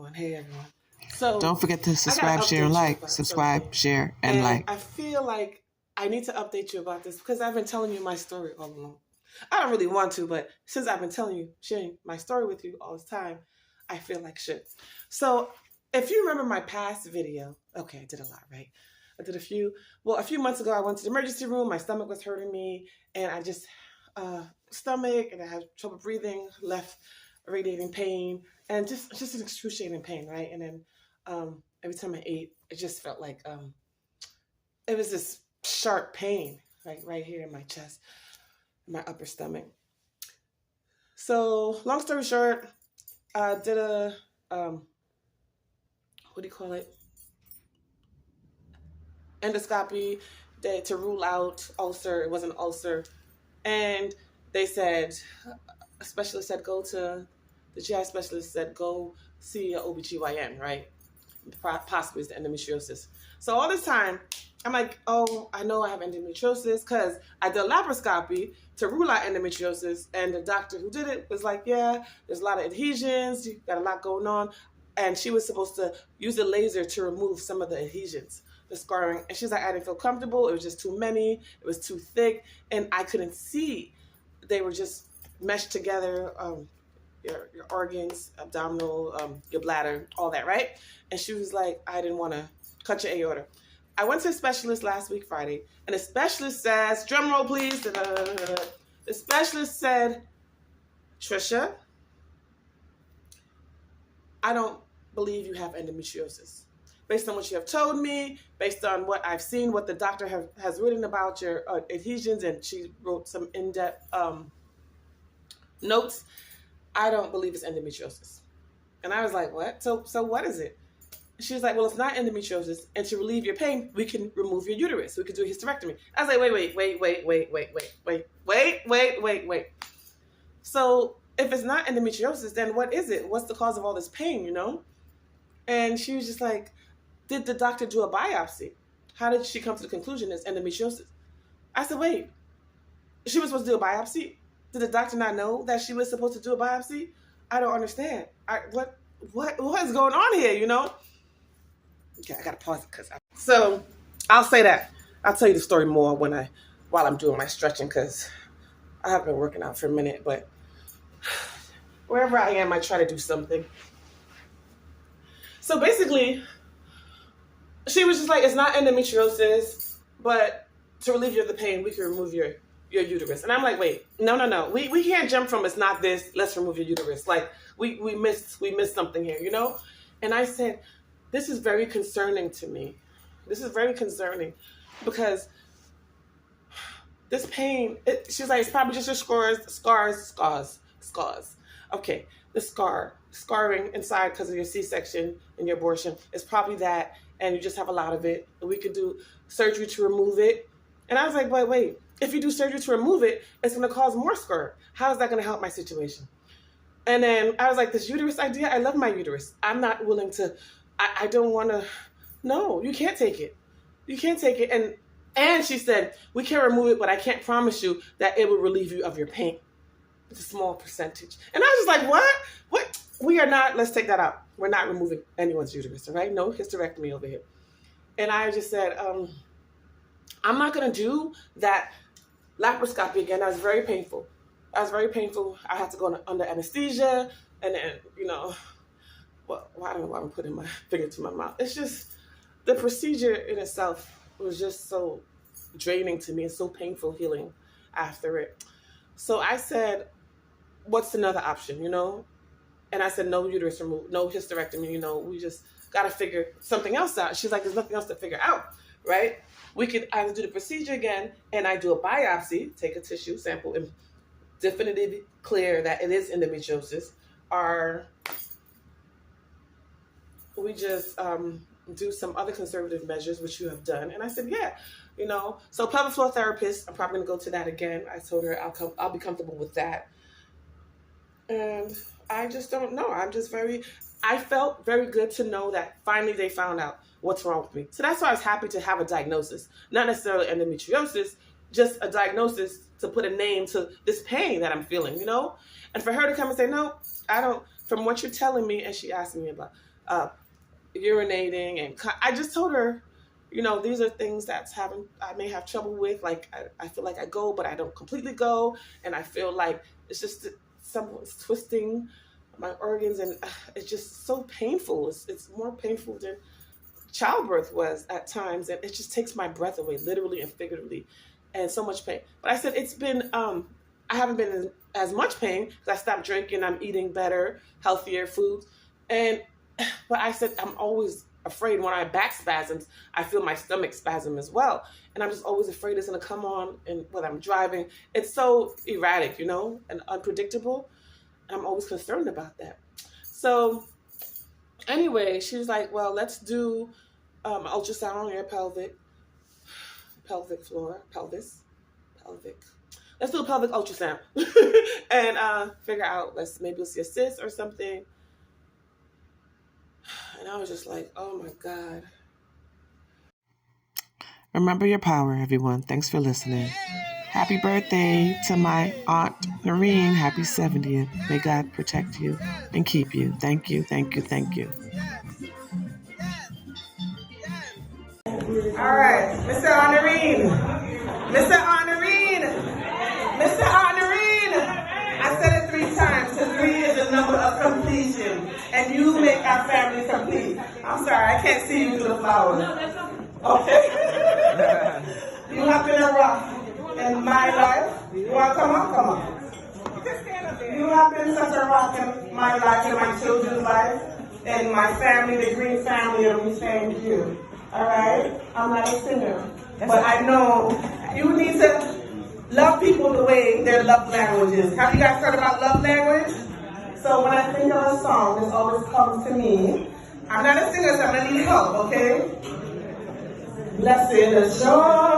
everyone. Hey, everyone. So Don't forget to I subscribe, gotta share, and update you like. about Subscribe, something. share, and And like. I feel like I need to update you about this because I've been telling you my story all along. I don't really want to, but since I've been telling you, sharing my story with you all this time, I feel like shit. So if you remember my past video, okay, I did a lot, right? I did a few months ago, I went to the emergency room. My stomach was hurting me, and I just, stomach, and I had trouble breathing, left radiating pain, and just an excruciating pain, right? And then every time I ate, it just felt like it was this sharp pain, like right here in my chest, my upper stomach. So long story short, I did a what do you call it? Endoscopy to rule out ulcer. It was an ulcer, and they said a specialist said go to the GI specialist said go see a OBGYN, right? Possibly it's the endometriosis. So all this time, I'm like, oh, I know I have endometriosis because I did a laparoscopy to rule out endometriosis, and the doctor who did it was like, yeah, there's a lot of adhesions, you got a lot going on, and she was supposed to use a laser to remove some of the adhesions, the scarring, and she's like, I didn't feel comfortable, it was just too many, it was too thick, and I couldn't see. They were just meshed together, your organs, abdominal, your bladder, all that, right? And she was like, I didn't want to cut your aorta. I went to a specialist last week, Friday, and the specialist says, drum roll please, the specialist said, Trisha, I don't believe you have endometriosis. Based on what you have told me, based on what I've seen, what the doctor has written about your adhesions, and she wrote some in-depth notes, I don't believe it's endometriosis. And I was like, what? So what is it? She was like, well, it's not endometriosis. And to relieve your pain, we can remove your uterus. We could do a hysterectomy. I was like, wait. So if it's not endometriosis, then what is it? What's the cause of all this pain, you know? And she was just like, did the doctor do a biopsy? How did she come to the conclusion it's endometriosis? I said, wait, she was supposed to do a biopsy? Did the doctor not know that she was supposed to do a biopsy? I don't understand. What is going on here, you know? Okay, I gotta pause it so I'll say that. I'll tell you the story more while I'm doing my stretching because I haven't been working out for a minute, but wherever I am, I try to do something. So basically, she was just like, it's not endometriosis, but to relieve you of the pain, we can remove your uterus. And I'm like, wait, no. We can't jump from it's not this, let's remove your uterus. Like we missed something here, you know? And I said, this is very concerning to me. This is very concerning because this pain, she's like, it's probably just your scars. Okay, the scarring inside because of your C-section and your abortion is probably that, and you just have a lot of it. We could do surgery to remove it. And I was like, wait, if you do surgery to remove it, it's going to cause more scar. How is that going to help my situation? And then I was like, this uterus idea, I love my uterus. I'm not willing to, I don't want to, no, you can't take it. You can't take it. And she said, we can remove it, but I can't promise you that it will relieve you of your pain. It's a small percentage. And I was just like, what? We are not, let's take that out. We're not removing anyone's uterus, all right? No hysterectomy over here. And I just said, I'm not going to do that laparoscopy again. That was very painful. I had to go under anesthesia, and then, you know, well, I don't know why I'm putting my finger to my mouth. It's just, the procedure in itself was just so draining to me and so painful healing after it. So I said, what's another option, you know? And I said, no uterus removed, no hysterectomy, you know, we just got to figure something else out. She's like, there's nothing else to figure out, right? We could either do the procedure again and I do a biopsy, take a tissue sample and definitively clear that it is endometriosis, or we just do some other conservative measures, which you have done. And I said, yeah, you know, so pelvic floor therapist, I'm probably gonna go to that again. I told her I'll be comfortable with that. And I just don't know. I felt very good to know that finally they found out what's wrong with me. So that's why I was happy to have a diagnosis, not necessarily endometriosis, just a diagnosis to put a name to this pain that I'm feeling, you know? And for her to come and say, no, I don't from what you're telling me, and she asked me about urinating, and I just told her, these are things I may have trouble with. Like I feel like I go, but I don't completely go, and I feel like it's just someone's twisting my organs, and it's just so painful. It's more painful than childbirth was at times, and it just takes my breath away, literally and figuratively, and so much pain. But I said it's been I haven't been in as much pain because I stopped drinking. I'm eating better, healthier foods, but I said I'm always afraid when I have back spasms. I feel my stomach spasm as well, and I'm just always afraid it's gonna come on. And when I'm driving, it's so erratic, and unpredictable. I'm always concerned about that. So anyway, she was like, well, let's do ultrasound on your pelvic floor, pelvis. Let's do a pelvic ultrasound and figure out, maybe we'll see a cyst or something. And I was just like, oh my God. Remember your power, everyone. Thanks for listening. Happy birthday to my Aunt Noreen. Happy 70th. May God protect you and keep you. Thank you, thank you, thank you. All right, Mr. Honorine. Mr. Honorine. Mr. Honorine. I said it 3 times, because 3 is the number of completion. And you make our family complete. I'm sorry, I can't see you through the flowers. Okay. You have been a rock in my life. You want to come on? Come on. You have been such a rock in my life, in my children's life, and my family, the Green family, and we thank you. All right? I'm not a singer, but I know you need to love people the way their love language is. Have you guys heard about love language? So when I think of a song, this always comes to me. I'm not a singer, so I'm going to need help, okay? Blessed assurance.